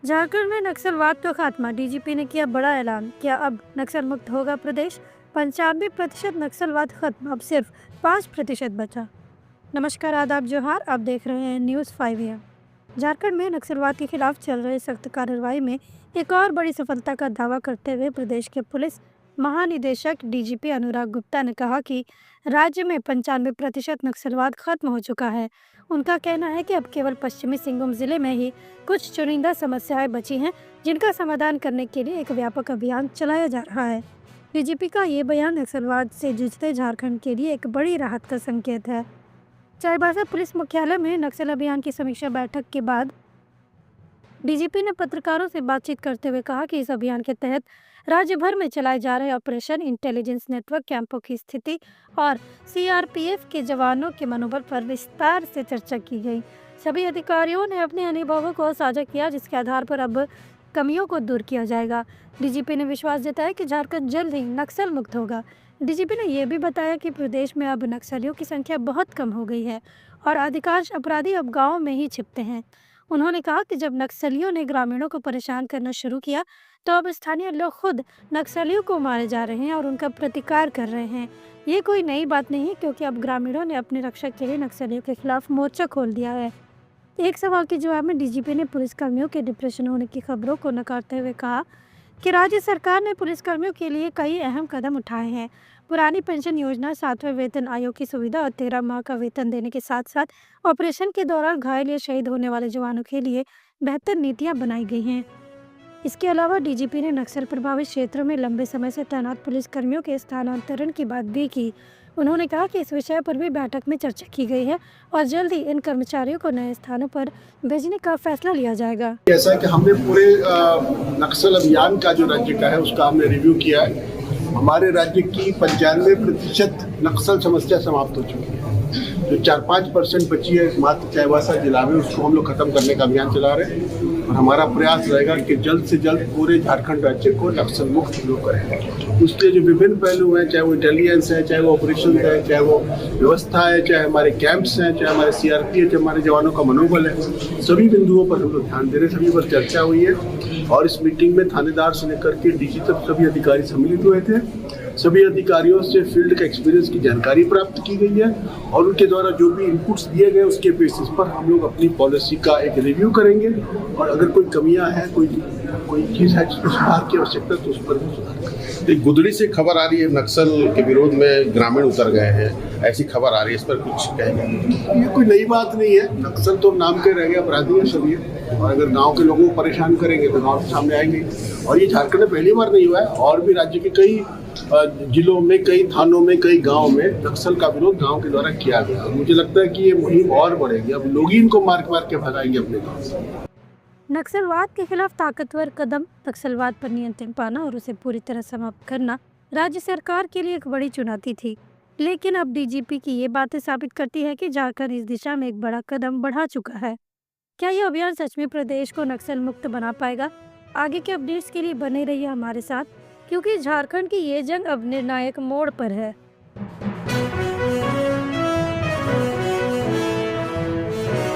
झारखंड में नक्सलवाद का खात्मा, डीजीपी ने किया बड़ा ऐलान। क्या अब नक्सल मुक्त होगा प्रदेश? 95% नक्सलवाद खत्म, अब सिर्फ 5% बचा। नमस्कार, आदाब, जोहार। आप देख रहे हैं न्यूज़ 5 AM। झारखंड में नक्सलवाद के खिलाफ चल रही सख्त कार्रवाई में एक और बड़ी सफलता का दावा करते हुए प्रदेश के पुलिस महानिदेशक डीजीपी अनुराग गुप्ता ने कहा कि राज्य में 95% नक्सलवाद खत्म हो चुका है। उनका कहना है कि अब केवल पश्चिमी सिंहभूम जिले में ही कुछ चुनिंदा समस्याएं बची हैं, जिनका समाधान करने के लिए एक व्यापक अभियान चलाया जा रहा है। डीजीपी का ये बयान नक्सलवाद से जूझते झारखंड के लिए एक बड़ी राहत का संकेत है। चाईबासा पुलिस मुख्यालय में नक्सल अभियान की समीक्षा बैठक के बाद डीजीपी ने पत्रकारों से बातचीत करते हुए कहा कि इस अभियान के तहत राज्य भर में चलाए जा रहे ऑपरेशन, इंटेलिजेंस नेटवर्क कैंपों की स्थिति और सीआरपीएफ के जवानों के मनोबल पर विस्तार से चर्चा की गई। सभी अधिकारियों ने अपने अनुभवों को साझा किया, जिसके आधार पर अब कमियों को दूर किया जाएगा। डीजीपी ने विश्वास जताया कि झारखंड जल्द ही नक्सल मुक्त होगा। डीजीपी ने यह भी बताया कि प्रदेश में अब नक्सलियों की संख्या बहुत कम हो गई है और अधिकांश अपराधी अब गाँव में ही छिपते हैं। उन्होंने कहा कि जब नक्सलियों ने ग्रामीणों को परेशान करना शुरू किया, तो अब स्थानीय लोग खुद नक्सलियों को मारे जा रहे हैं और उनका प्रतिकार कर रहे हैं। ये कोई नई बात नहीं है, क्योंकि अब ग्रामीणों ने अपनी रक्षा के लिए नक्सलियों के खिलाफ मोर्चा खोल दिया है। एक सवाल के जवाब में डीजीपी ने पुलिसकर्मियों के डिप्रेशन होने की खबरों को नकारते हुए कहा कि राज्य सरकार ने पुलिसकर्मियों के लिए कई अहम कदम उठाए हैं। पुरानी पेंशन योजना, 7वें वेतन आयोग की सुविधा और 13 माह का वेतन देने के साथ साथ ऑपरेशन के दौरान घायल या शहीद होने वाले जवानों के लिए बेहतर नीतियां बनाई गई हैं। इसके अलावा डीजीपी ने नक्सल प्रभावित क्षेत्रों में लंबे समय से तैनात पुलिसकर्मियों के स्थानांतरण की बात भी की। उन्होंने कहा कि इस विषय पर भी बैठक में चर्चा की गई है और जल्द ही इन कर्मचारियों को नए स्थानों पर भेजने का फैसला लिया जाएगा। ऐसा है कि हमने पूरे नक्सल अभियान का जो राज्य का है उसका हमने रिव्यू किया है। हमारे राज्य की 95% नक्सल समस्या समाप्त हो चुकी है। जो 4-5% बची है मात्र चाईबासा जिला में, उसको हम लोग खत्म करने का अभियान चला रहे हैं और हमारा प्रयास रहेगा कि जल्द से जल्द पूरे झारखंड राज्य को नक्सल मुक्त लोग करें। उसके जो विभिन्न पहलू हैं, चाहे वो इंटेलिजेंस है, चाहे वो ऑपरेशन है, चाहे वो व्यवस्था है, चाहे हमारे कैंप्स हैं, चाहे हमारे सीआरपीएफ, हमारे जवानों का मनोबल है, सभी बिंदुओं पर हम लोग ध्यान दे रहे हैं। सभी पर चर्चा हुई है और इस मीटिंग में थानेदार से लेकर के डीजी तक सभी अधिकारी सम्मिलित हुए थे। सभी अधिकारियों से फील्ड का एक्सपीरियंस की जानकारी प्राप्त की गई है और उनके द्वारा जो भी इनपुट्स दिए गए उसके बेसिस पर हम लोग अपनी पॉलिसी का एक रिव्यू करेंगे और अगर कोई कमियां हैं, कोई चीज़ है जिसमें सुधार की आवश्यकता, तो उस पर भी सुधार करेंगे। एक गुदड़ी से खबर आ रही है, नक्सल के विरोध में ग्रामीण उतर गए हैं, ऐसी खबर आ रही है, इस पर कुछ कहेंगे? ये कोई नई बात नहीं है। नक्सल तो नाम के रह गए, अपराधी है सभी, और अगर गाँव के लोगों को परेशान करेंगे तो गाँव के सामने आएंगे। और ये झारखंड में पहली बार नहीं हुआ है, और भी राज्य के कई जिलों में, कई थानों में, कई गांव में नक्सल का विरोध गांव के द्वारा किया गया। मुझे लगता है कि ये मुहिम और बढ़ेगी। अब लोग ही इनको मार के भगाएंगे अपने गांव से। नक्सलवाद के खिलाफ ताकतवर कदम, नक्सलवाद पर नियंत्रण पाना और उसे पूरी तरह समाप्त करना राज्य सरकार के लिए एक बड़ी चुनौती थी। लेकिन अब डीजीपी की ये बातें साबित करती है कि झारखंड इस दिशा में एक बड़ा कदम बढ़ा चुका है। क्या ये अभियान सच में प्रदेश को नक्सल मुक्त बना पाएगा? आगे के अपडेट्स के लिए बने रहिए हमारे साथ, क्योंकि झारखंड की ये जंग अब निर्णायक मोड़ पर है।